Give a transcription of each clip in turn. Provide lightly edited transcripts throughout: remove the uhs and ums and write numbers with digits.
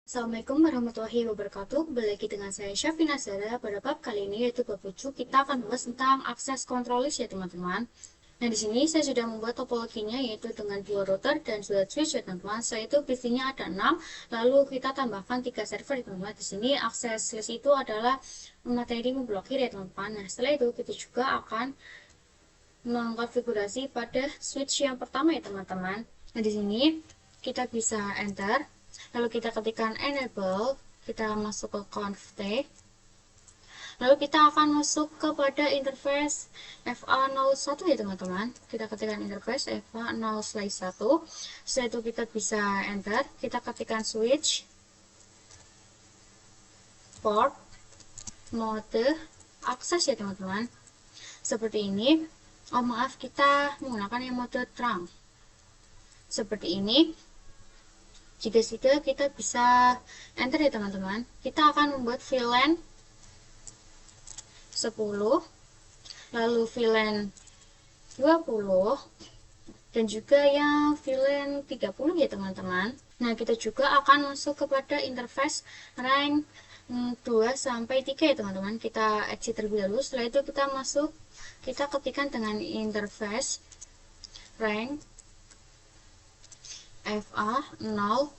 Assalamualaikum warahmatullahi wabarakatuh. Kembali lagi dengan saya Syafina Zara. Pada bab kali ini yaitu bab 7, kita akan bahas tentang akses control list ya teman-teman. Nah, di sini saya sudah membuat topologinya yaitu dengan dua router dan dua switch ya teman-teman. Setelah itu PV-nya ada 6, lalu kita tambahkan 3 server ya teman-teman. Di sini akses list itu adalah materi memblokir ya teman-teman. Nah, setelah itu kita juga akan mengkonfigurasi pada switch yang pertama ya teman-teman. Nah, di sini kita bisa enter, lalu kita ketikkan enable, kita masuk ke conft, lalu kita akan masuk kepada interface FA01 ya teman-teman. Kita ketikkan interface FA0/1, setelah itu kita bisa enter, kita ketikkan switch port mode akses ya teman-teman, seperti ini. Oh maaf, kita menggunakan yang mode terang seperti ini. Jika sudah, kita bisa enter ya teman-teman. Kita akan membuat VLAN 10, lalu VLAN 20, dan juga yang VLAN 30 ya teman-teman. Nah, kita juga akan masuk kepada interface rank 2 sampai 3 ya teman-teman. Kita exit terlebih dahulu. Setelah itu kita masuk, kita ketikkan dengan interface rank FA0/2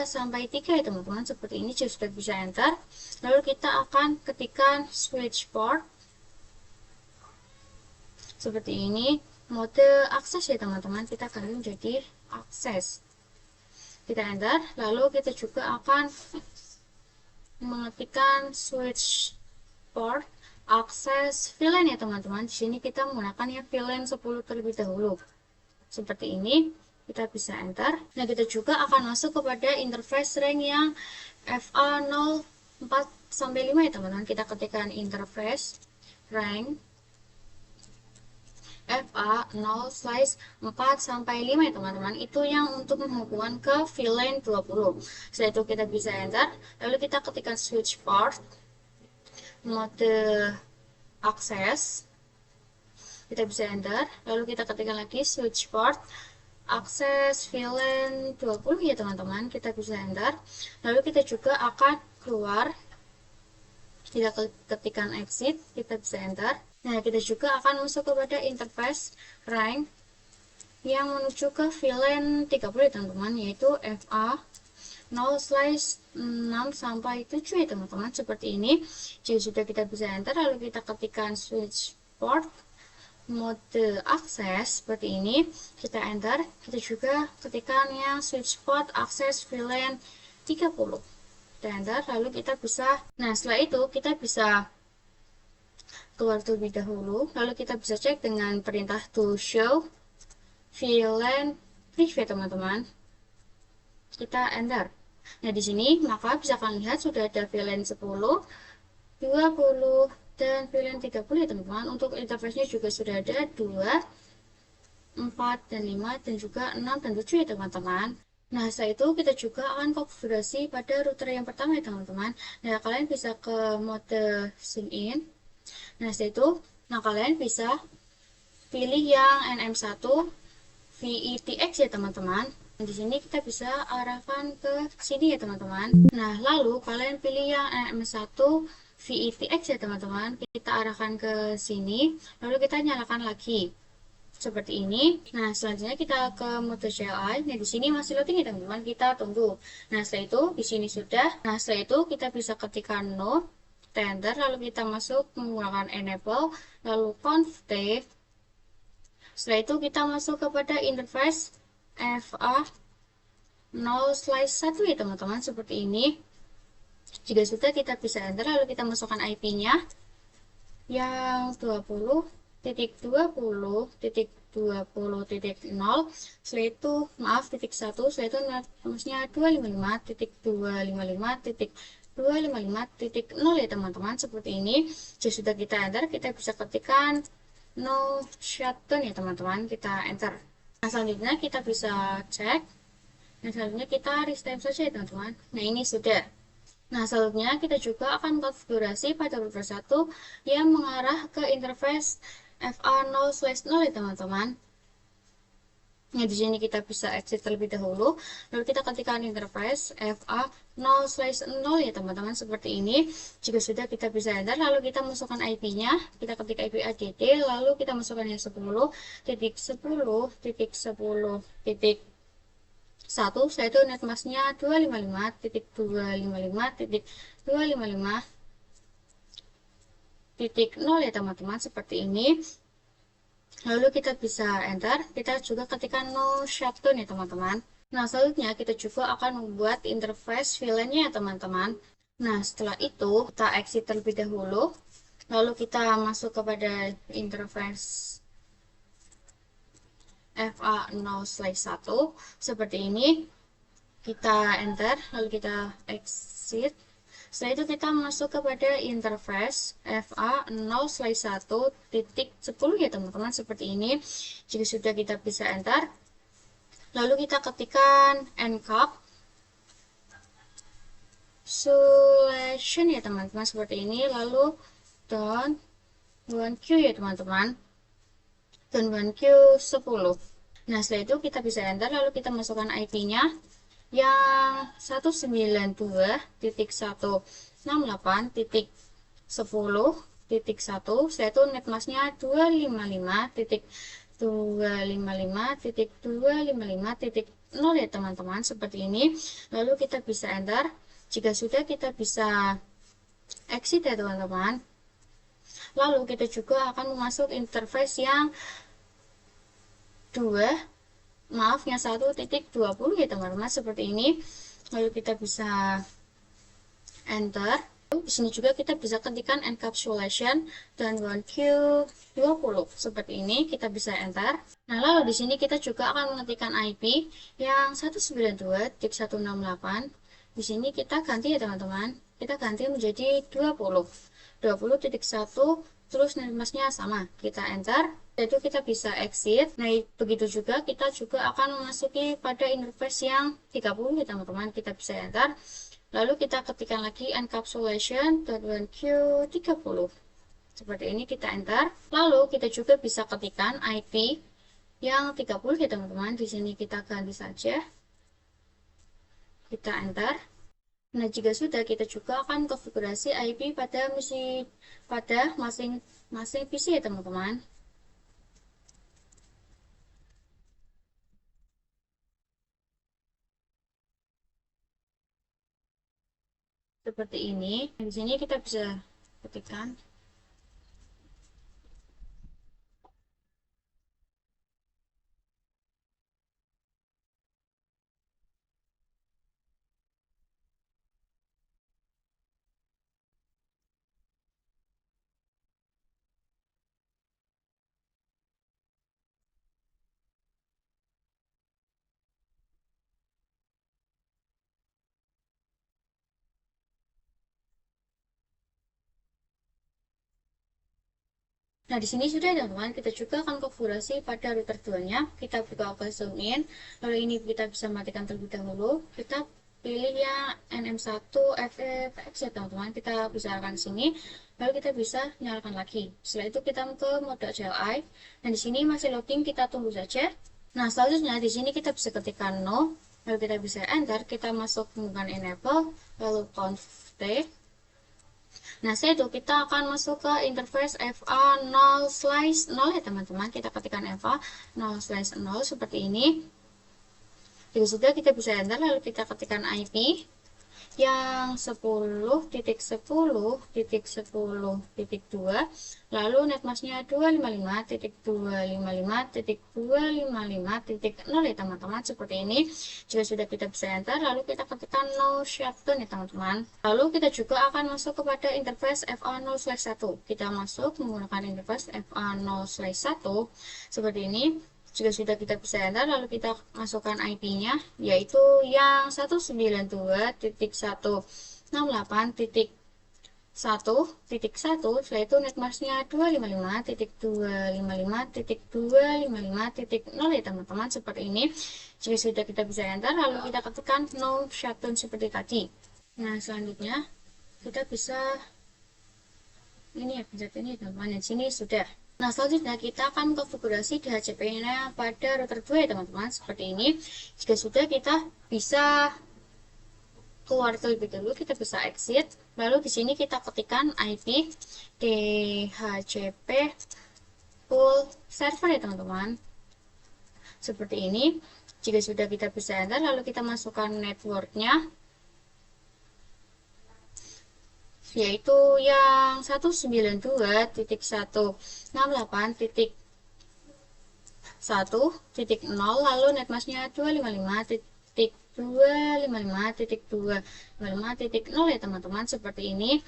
sampai 3 ya teman-teman. Seperti ini sudah bisa enter. Lalu kita akan ketikkan switch port seperti ini, mode akses ya teman-teman. Kita ganti menjadi akses. Kita enter, lalu kita juga akan mengetikkan switch port akses VLAN ya teman-teman. Di sini kita menggunakan ya VLAN 10 terlebih dahulu. Seperti ini, kita bisa enter. Nah, kita juga akan masuk kepada interface rank yang FA04 sampai 5 ya teman-teman. Kita ketikkan interface rank FA0/4 sampai 5 ya teman-teman. Itu yang untuk menghubungkan ke VLAN 20. Setelah itu kita bisa enter, lalu kita ketikkan switch port mode akses, kita bisa enter, lalu kita ketikkan lagi switch port akses VLAN 20 ya teman-teman. Kita bisa enter, lalu kita juga akan keluar, kita ketikkan exit, kita bisa enter. Nah, kita juga akan masuk kepada interface rank yang menuju ke VLAN 30 ya teman-teman, yaitu FA 0/6 sampai 7 ya teman-teman. Seperti ini. Jika sudah, kita bisa enter, lalu kita ketikkan switch port mode akses seperti ini, kita enter. Kita juga ketikkan yang switch port akses VLAN 30, kita enter, lalu kita bisa, nah setelah itu kita bisa keluar terlebih dahulu, lalu kita bisa cek dengan perintah to show VLAN private teman-teman. Kita enter. Nah, di sini maka bisa kalian lihat sudah ada VLAN 10, 20, dan VLAN 30 ya teman-teman. Untuk interface-nya juga sudah ada 2, 4, dan 5, dan juga 6 dan 7 ya teman-teman. Nah, setelah itu kita juga akan konfigurasi pada router yang pertama ya teman-teman. Nah, kalian bisa ke mode zoom in. Nah, setelah itu, kalian bisa pilih yang NM1 VETX ya teman-teman. Di sini kita bisa arahkan ke sini ya teman-teman. Nah, lalu kalian pilih yang NM1 VETX ya teman-teman. Kita arahkan ke sini, lalu kita nyalakan lagi. Seperti ini. Nah, selanjutnya kita ke mode CLI. Nah, di sini masih loading ya teman-teman. Kita tunggu. Nah, setelah itu di sini sudah. Nah, setelah itu kita bisa ketikkan no, enter, lalu kita masuk menggunakan enable, lalu conft. Setelah itu kita masuk kepada interface FA0/1 ya teman-teman, seperti ini. Jika sudah, kita bisa enter, lalu kita masukkan IP-nya yang 20.20.20.0, setelah itu maaf titik 1, setelah itu rumusnya 255.255.255.0 ya teman-teman, seperti ini. Jika sudah kita enter, kita bisa ketikkan no shutdown ya teman-teman, kita enter. Nah, selanjutnya kita bisa cek. Nah, selanjutnya kita restart saja ya teman-teman. Nah, ini sudah. Nah, selanjutnya kita juga akan konfigurasi pada router 1 yang mengarah ke interface FA0/0 ya teman-teman. Nah, di sini kita bisa exit terlebih dahulu, lalu kita ketikkan interface FA 0/0 ya teman-teman, seperti ini. Jika sudah, kita bisa enter, lalu kita masukkan IP-nya, kita ketik IP add, lalu kita masukkan yang 10.10.10.1, setelah itu netmasknya 255.255.255.0 ya teman-teman, seperti ini. Lalu kita bisa enter, kita juga ketikkan no shutdown ya teman-teman. Nah, selanjutnya kita juga akan membuat interface VLAN-nya ya teman-teman. Nah, setelah itu kita exit terlebih dahulu, lalu kita masuk kepada interface FA0/1 seperti ini. Kita enter, lalu kita exit. Setelah itu kita masuk kepada interface FA0/1.10 ya teman-teman, seperti ini. Jika sudah, kita bisa enter, lalu kita ketikkan encapsulation ya teman-teman, seperti ini. Lalu down 1Q ya teman-teman, down 1Q 10. Nah, setelah itu kita bisa enter, lalu kita masukkan IP-nya yang 192.168.10.1. Setelah itu netmasknya 255.255.255.0 ya teman-teman, seperti ini. Lalu kita bisa enter, jika sudah kita bisa exit ya teman-teman. Lalu kita juga akan masuk interface yang 1.20 ya teman-teman, seperti ini. Lalu kita bisa enter. Di sini juga kita bisa ketikkan encapsulation dan 1Q20 seperti ini, kita bisa enter. Nah, lalu di sini kita juga akan mengetikkan IP yang 192.168. Di sini kita ganti ya teman-teman, kita ganti menjadi 20.1, terus netmasknya sama, kita enter. Itu kita bisa exit. Nah, begitu juga kita juga akan memasuki pada interface yang 30 ya teman-teman, kita bisa enter. Lalu kita ketikkan lagi encapsulation.1Q30 seperti ini, kita enter. Lalu kita juga bisa ketikkan IP yang 30 ya teman-teman. Di sini kita ganti saja, kita enter. Nah, jika sudah, kita juga akan konfigurasi IP pada masing-masing PC ya teman-teman. Seperti ini. Di sini kita bisa ketikkan Nah, di sini sudah teman-teman, kita juga akan konfigurasi pada router 2-nya. Kita buka Open Zoom In, lalu ini kita bisa matikan terlebih dahulu. Kita pilih yang NM1 FFX ya teman-teman, kita bisa nyalakan sini, lalu kita bisa nyalakan lagi. Setelah itu kita ke mode CLI. Dan di sini masih loading, kita tunggu saja. Nah, selanjutnya di sini kita bisa ketikkan no, lalu kita bisa enter, kita masuk menggunakan enable, lalu conf-t. Nah, setelah itu kita akan masuk ke interface FA0/0 ya teman-teman. Kita ketikkan FA0/0 seperti ini. Jika sudah, kita bisa enter, lalu kita ketikkan IP yang 10.10.10.2, lalu netmasknya 255.255.255.0 ya teman-teman, seperti ini. Jika sudah, kita bisa enter, lalu kita ketikkan no shutdown ya teman-teman. Lalu kita juga akan masuk kepada interface FA0/1. Kita masuk menggunakan interface FA0/1 seperti ini. Jika sudah, kita bisa enter, lalu kita masukkan IP-nya yaitu yang 192.168.1.1. Setelah itu netmasknya 255.255.255.0 ya teman-teman, seperti ini. Jika sudah, kita bisa enter, lalu kita ketikkan no shutdown seperti tadi. Nah, selanjutnya kita bisa ini ya, pencet ini teman-teman. Di sini sudah. Nah, selanjutnya kita akan konfigurasi DHCP-nya pada router 2 ya teman-teman, seperti ini. Jika sudah, kita bisa keluar terlebih dahulu, kita bisa exit. Lalu di sini kita ketikkan IP DHCP full server ya teman-teman. Seperti ini. Jika sudah, kita bisa enter, lalu kita masukkan networknya, yaitu yang 192.168.1.0, lalu netmasknya 255.255.255.0 ya teman-teman, seperti ini.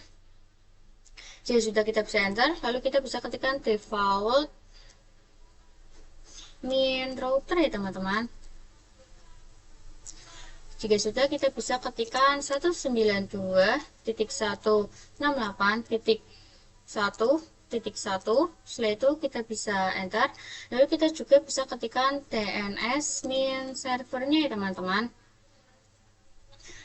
Jika sudah, kita bisa enter, lalu kita bisa ketikkan default main router ya teman-teman. Jika sudah, kita bisa ketikkan 192.168.1.1. Setelah itu kita bisa enter. Lalu kita juga bisa ketikkan DNS main servernya ya teman-teman,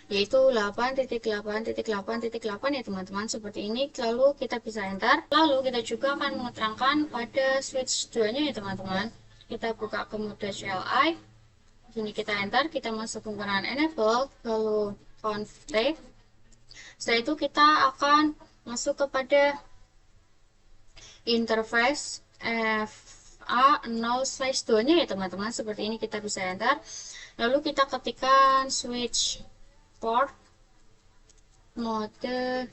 yaitu 8.8.8.8 ya teman-teman, seperti ini. Lalu kita bisa enter. Lalu kita juga akan menerangkan pada switch 2 nya ya teman-teman. Kita buka ke mode CLI. Sini kita enter, kita masuk penggunaan enable, lalu config. Setelah itu kita akan masuk kepada interface FA0/2 nya ya teman-teman, seperti ini. Kita bisa enter, lalu kita ketikkan switch port mode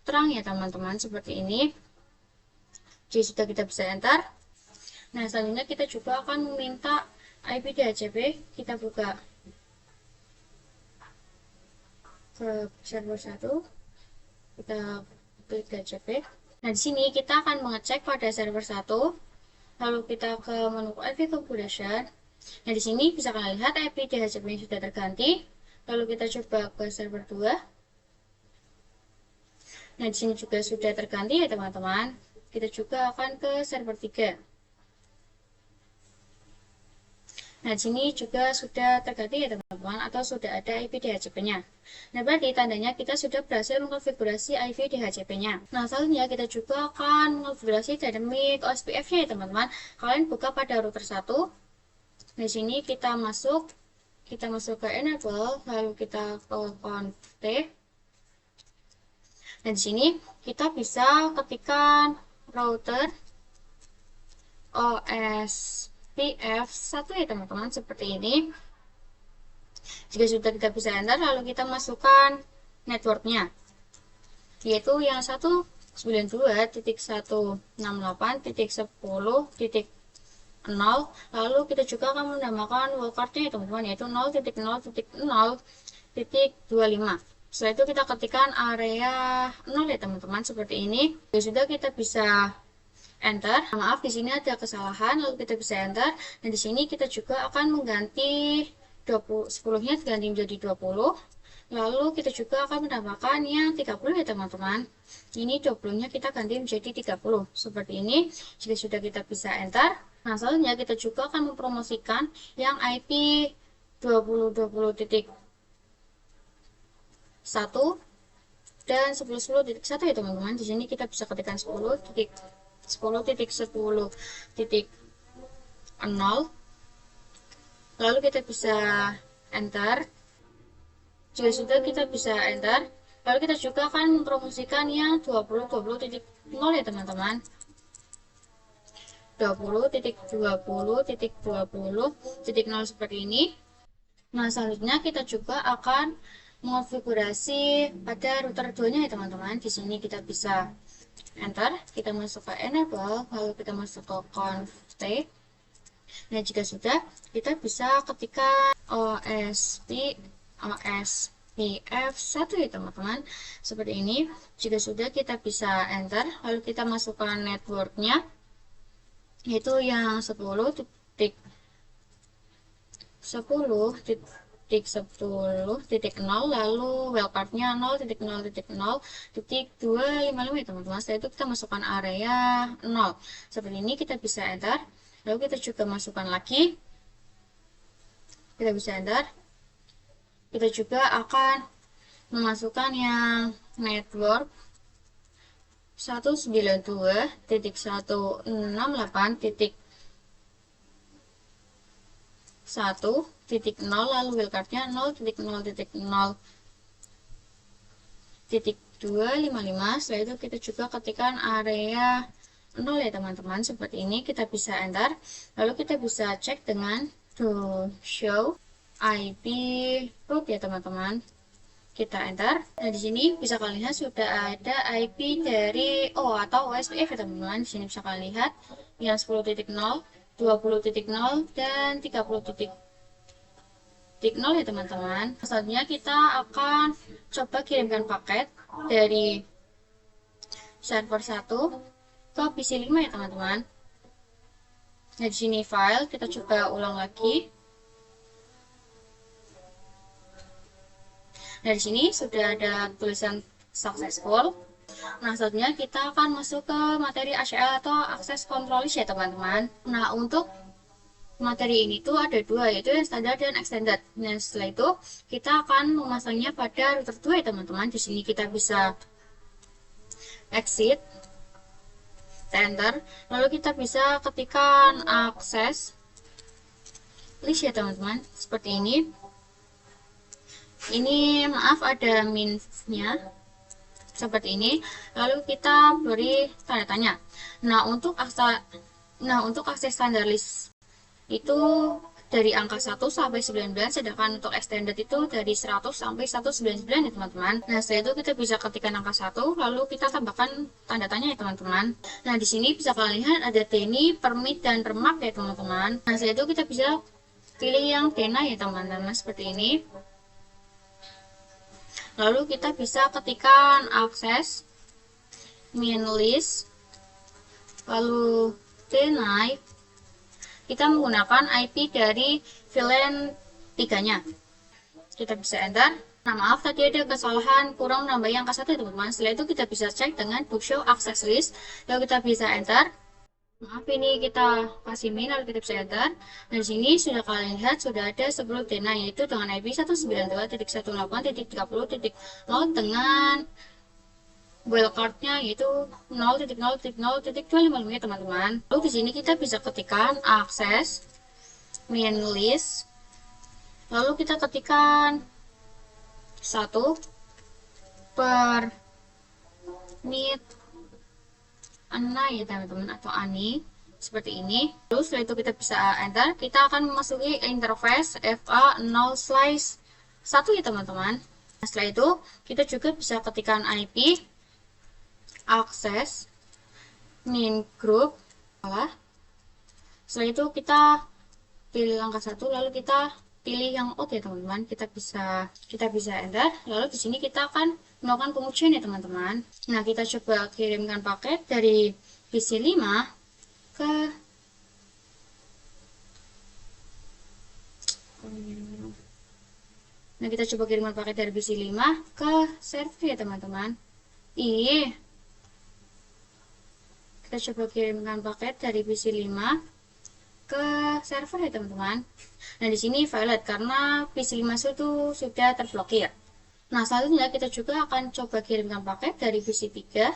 terang ya teman-teman, seperti ini. Jadi sudah, kita bisa enter. Nah, selanjutnya kita juga akan meminta IP DHCP. Kita buka ke server 1, kita klik DHCP. Nah, di sini kita akan mengecek pada server 1, lalu kita ke menu IP configuration. Nah, di sini bisa kalian lihat IP DHCP sudah terganti. Lalu kita coba ke server 2. Nah, di sini juga sudah terganti ya teman-teman. Kita juga akan ke server 3. Nah, di sini juga sudah terganti ya teman-teman, atau sudah ada IP DHCP-nya. Nah, berarti tandanya kita sudah berhasil mengkonfigurasi IP DHCP-nya. Nah, selanjutnya kita juga akan mengkonfigurasi dynamic OSPF-nya ya teman-teman. Kalian buka pada router 1. Di sini kita masuk ke enable, lalu kita ke config. Dan di sini kita bisa ketikkan router OSPF1 ya teman-teman, seperti ini. Jika sudah, kita bisa enter, lalu kita masukkan networknya, yaitu yang 192.168.10.0. lalu kita juga akan menambahkan wildcard-nya ya teman-teman, yaitu 0.0.0.25. Setelah itu kita ketikkan area 0 ya teman-teman, seperti ini. Jika sudah, kita bisa enter. Maaf, di sini ada kesalahan, lalu kita bisa enter. Dan di sini kita juga akan mengganti 10-nya diganti menjadi 20. Lalu kita juga akan menambahkan yang 30 ya teman-teman. Ini 20-nya kita ganti menjadi 30, seperti ini. Jika sudah, kita bisa enter. Nah, selanjutnya kita juga akan mempromosikan yang IP 20.20.1 dan 10.10.1 ya teman-teman. Di sini kita bisa ketikkan 10.10.10.0, lalu kita bisa enter. Jika sudah, kita bisa enter, lalu kita juga akan mempromosikan yang 20.20.0 ya teman-teman, 20.20.20.0 seperti ini. Nah, selanjutnya kita juga akan mengonfigurasi pada router 2-nya ya teman-teman. Di sini kita bisa enter, kita masuk ke enable, lalu kita masuk ke config. Nah, jika sudah, kita bisa ketikkan OSPF1 ya teman-teman, seperti ini. Jika sudah, kita bisa enter, lalu kita masukkan networknya, yaitu yang 10.10.10.0, lalu wildcard-nya 0.0.0.255 ya teman-teman. Setelah itu kita masukkan area 0, seperti ini. Kita bisa enter, lalu kita juga masukkan lagi, kita bisa enter. Kita juga akan memasukkan yang network 192.168.1.0, lalu wildcardnya 0.0.0.255. Setelah itu kita juga ketikkan area 0 ya teman-teman, seperti ini. Kita bisa enter, lalu kita bisa cek dengan to show IP root ya teman-teman. Kita enter. Nah, di sini bisa kalian lihat sudah ada IP dari atau OSPF ya teman-teman. Di sini bisa kalian lihat yang 10.0, 20.0 dan 30.0 ya teman-teman. Selanjutnya kita akan coba kirimkan paket dari server 1 ke PC 5 ya teman-teman. Nah, di sini file, kita coba ulang lagi. Nah, di sini sudah ada tulisan successful. Nah, selanjutnya kita akan masuk ke materi ACL atau Access Control List ya teman-teman. Nah, untuk materi ini tuh ada dua, yaitu yang standar dan extended. Nah, setelah itu kita akan memasangnya pada router 2 ya teman-teman. Di sini kita bisa exit, enter, lalu kita bisa ketikkan access list ya teman-teman, seperti ini. Ini maaf ada minnya seperti ini, lalu kita beri tanda tanya. Nah, untuk akses standar list itu dari angka 1 sampai 19, sedangkan untuk extended itu dari 100 sampai 199 ya teman-teman. Nah, setelah itu kita bisa ketikkan angka 1, lalu kita tambahkan tanda tanya ya teman-teman. Nah, di sini bisa kalian lihat ada Deny, Permit, dan Remark ya teman-teman. Nah, setelah itu kita bisa pilih yang Deny ya teman-teman, seperti ini. Lalu kita bisa ketikkan akses min list, lalu Deny. Kita menggunakan IP dari VLAN 3-nya. Kita bisa enter. Nah, maaf tadi ada kesalahan kurang menambahi angka 1 teman-teman. Setelah itu kita bisa cek dengan to show access list, lalu kita bisa enter. Maaf, ini kita kasih min, lalu kita bisa enter. Nah, di sini sudah kalian lihat sudah ada 10 Deny, yaitu dengan IP 192.168.30.0 dengan wildcardnya yaitu 0.0.0.255 ya teman-teman. Lalu di sini kita bisa ketikkan akses min list, lalu kita ketikkan 1 per mit Ana ya teman-teman, atau Ani, seperti ini. Lalu setelah itu kita bisa enter, kita akan memasuki interface FA0/1 ya teman-teman. Nah, setelah itu kita juga bisa ketikkan IP akses min group. Setelah itu kita pilih angka 1, lalu kita pilih yang OK ya teman-teman. Kita bisa enter, lalu di sini kita akan melakukan pengujian ya teman-teman. Nah, kita coba kirimkan paket dari PC 5 ke kita coba kirimkan paket dari PC 5 ke server ya teman-teman. Kita coba kirimkan paket dari PC 5 ke server ya teman-teman. Nah, di sini valid karena PC 5 itu sudah terblokir. Nah, selanjutnya kita juga akan coba kirimkan paket dari PC 3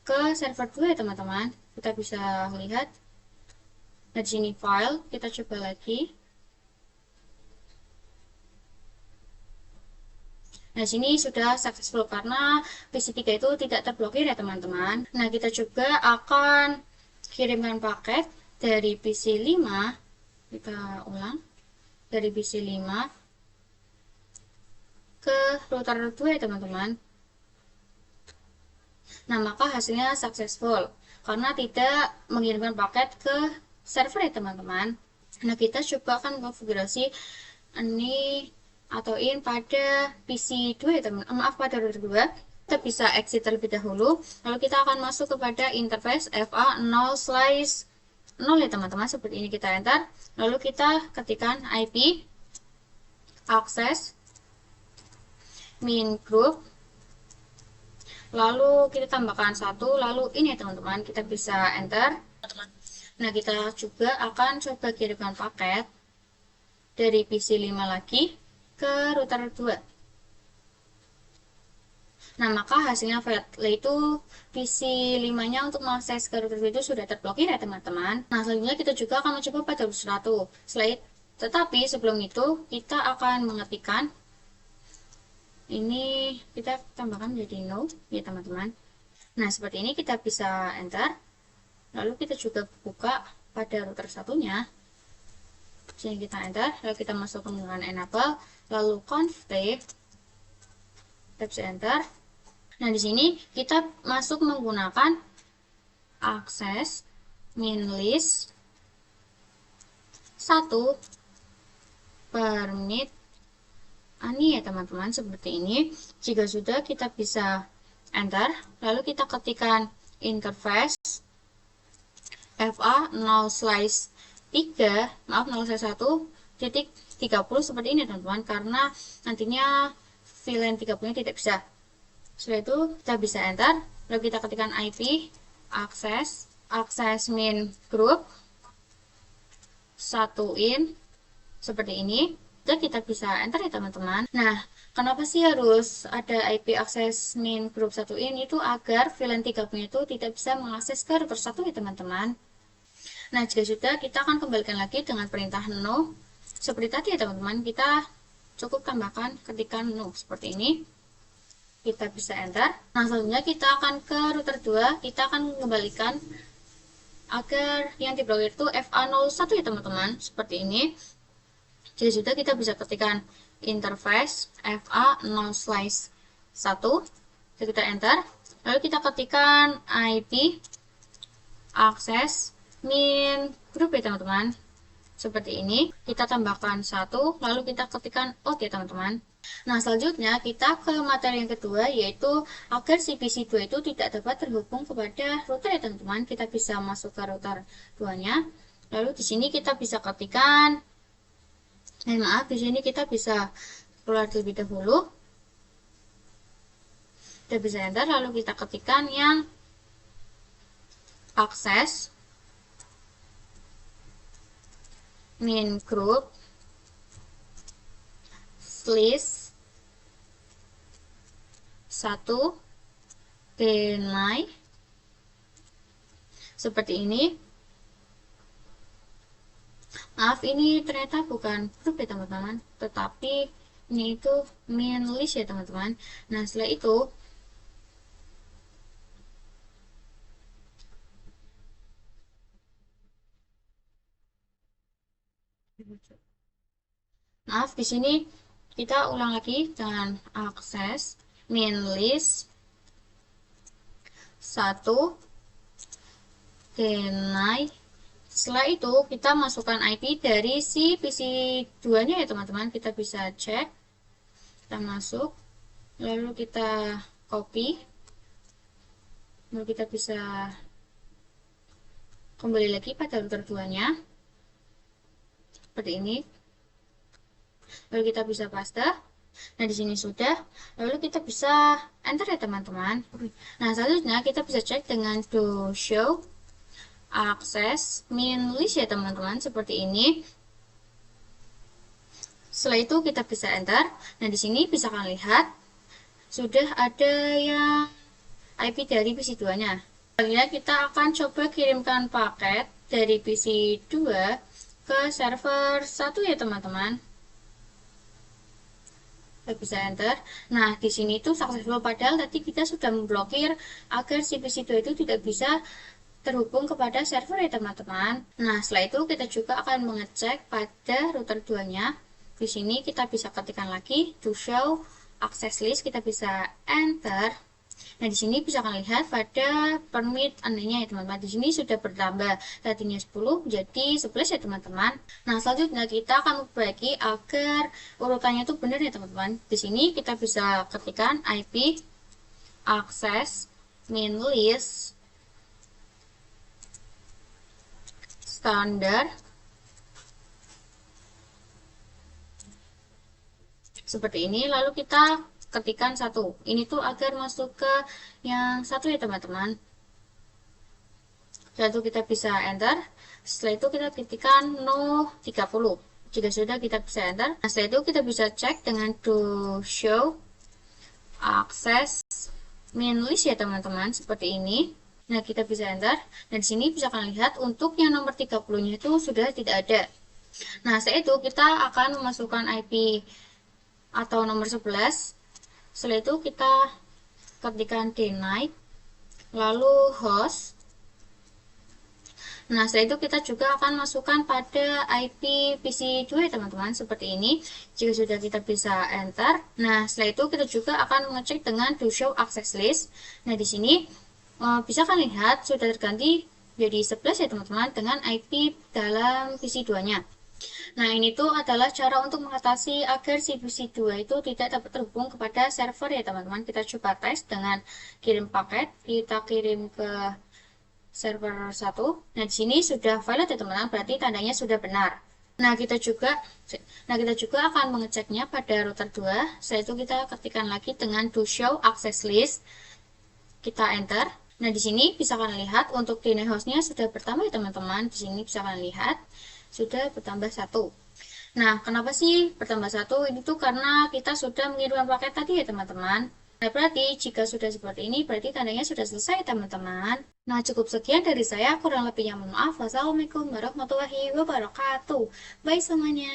ke server 2 ya teman-teman. Kita bisa lihat. Nah, di sini file, kita coba lagi. Nah, sini sudah successful karena PC 3 itu tidak terblokir ya teman-teman. Nah, kita juga akan kirimkan paket dari PC 5. Kita ulang. Dari PC 5 ke router 2 ya teman-teman. Nah, maka hasilnya successful karena tidak mengirimkan paket ke server ya teman-teman. Nah, kita coba akan konfigurasi ini atau in pada PC 2 ya teman-teman. Maaf, pada router 2. Kita bisa exit terlebih dahulu, lalu kita akan masuk kepada interface FA0/0 ya teman-teman. Seperti ini, kita enter, lalu kita ketikkan IP access min group, lalu kita tambahkan 1, lalu ini ya teman-teman. Kita bisa enter. Nah, kita juga akan coba kirimkan paket dari PC 5 lagi ke router 2. Nah, maka hasilnya valid, yaitu PC 5-nya untuk mengakses ke router itu sudah terblokir ya teman-teman. Nah, selanjutnya kita juga akan mencoba pada router 1. Tetapi sebelum itu kita akan mengetikkan ini, kita tambahkan menjadi no ya teman-teman. Nah, seperti ini kita bisa enter. Lalu kita juga buka pada router satunya. Sini kita enter, lalu kita masuk ke menggunakan enable, lalu config, kita bisa enter. Nah, di sini kita masuk menggunakan akses min list 1 permit ini ya teman-teman, seperti ini. Jika sudah, kita bisa enter, lalu kita ketikkan interface fa 0/3, maaf 0/1 titik 30 seperti ini teman-teman, karena nantinya VLAN 30 nya tidak bisa. Setelah itu kita bisa enter, lalu kita ketikkan IP akses min group 1in seperti ini. Dan kita bisa enter ya teman-teman. Nah, kenapa sih harus ada IP akses min group 1in? Itu agar VLAN 30 itu tidak bisa mengakses ke router 1 ya teman-teman. Nah, jika sudah, kita akan kembalikan lagi dengan perintah no. Seperti tadi ya teman-teman, kita cukup tambahkan ketikkan no seperti ini. Kita bisa enter. Nah, selanjutnya kita akan ke router 2. Kita akan mengembalikan agar yang diblokir itu FA01 ya teman-teman, seperti ini. Jadi sudah, kita bisa ketikkan interface FA0/1. Kita enter. Lalu kita ketikkan IP akses min group ya teman-teman. Seperti ini. Kita tambahkan 1, lalu kita ketikkan out ya teman-teman. Nah, selanjutnya kita ke materi yang kedua, yaitu agar si PC2 itu tidak dapat terhubung kepada router ya teman-teman. Kita bisa masuk ke router 2-nya. Lalu di sini kita bisa ketikkan, di sini kita bisa keluar terlebih dahulu. Kita bisa enter, lalu kita ketikkan yang akses min group list 1 deny seperti ini. Maaf, ini ternyata bukan group ya teman-teman, tetapi ini itu min list ya teman-teman. Nah, setelah itu maaf, di sini kita ulang lagi dengan akses min list 1 deny. Setelah itu kita masukkan IP dari si PC2 nya ya teman-teman. Kita bisa cek, kita masuk, lalu kita copy, lalu kita bisa kembali lagi pada router 2 nya seperti ini. Lalu kita bisa paste. Nah, di sini sudah. Lalu kita bisa enter ya teman-teman. Nah, selanjutnya kita bisa cek dengan do show akses min list ya teman-teman, seperti ini. Setelah itu kita bisa enter. Nah, di sini bisa kalian lihat sudah ada yang IP dari PC2-nya. Selanjutnya kita akan coba kirimkan paket dari PC2 ke server 1 ya teman-teman. Kita bisa enter. Nah, di sini itu successful, padahal tadi kita sudah memblokir agar si PC2 itu tidak bisa terhubung kepada server ya teman-teman. Nah, setelah itu kita juga akan mengecek pada router 2-nya. Di sini kita bisa ketikkan lagi to show access list, kita bisa enter. Nah, di sini bisa kalian lihat pada permit anehnya ya teman-teman. Di sini sudah bertambah, tadinya 10 jadi 11 ya teman-teman. Nah, selanjutnya kita akan memperbaiki agar urutannya itu benar ya teman-teman. Di sini kita bisa ketikkan IP access min list standar seperti ini, lalu kita ketikkan 1. Ini tuh agar masuk ke yang 1 ya teman-teman. Setelah itu kita bisa enter. Setelah itu kita ketikkan no 30. Jika sudah, kita bisa enter. Nah, setelah itu kita bisa cek dengan do show akses main list ya teman-teman, seperti ini. Nah, kita bisa enter. Dan di sini bisa kalian lihat untuk yang nomor 30-nya itu sudah tidak ada. Nah, setelah itu kita akan memasukkan IP atau nomor 11. Setelah itu kita ketikkan deny, lalu host. Nah, setelah itu kita juga akan masukkan pada IP PC2 ya teman-teman, seperti ini. Jika sudah, kita bisa enter. Nah, setelah itu kita juga akan mengecek dengan do show access list. Nah, di sini bisa kalian lihat sudah terganti jadi 11 ya teman-teman dengan IP dalam PC2-nya. Nah, ini tuh adalah cara untuk mengatasi agar si PC2 itu tidak dapat terhubung kepada server ya teman-teman. Kita coba tes dengan kirim paket, kita kirim ke server 1. Nah, di sini sudah valid ya teman-teman, berarti tandanya sudah benar. Nah, kita juga akan mengeceknya pada router 2. Setelah itu kita ketikkan lagi dengan do show access list. Kita enter. Nah, di sini bisa kalian lihat untuk deny hostnya sudah bertambah ya teman-teman. Di sini bisa kalian lihat sudah bertambah 1. Nah, kenapa sih bertambah 1? Ini tuh karena kita sudah mengirimkan paket tadi ya teman-teman. Nah, berarti jika sudah seperti ini, berarti tandanya sudah selesai teman-teman. Nah, cukup sekian dari saya. Kurang lebihnya mohon maaf. Wassalamualaikum warahmatullahi wabarakatuh. Bye semuanya.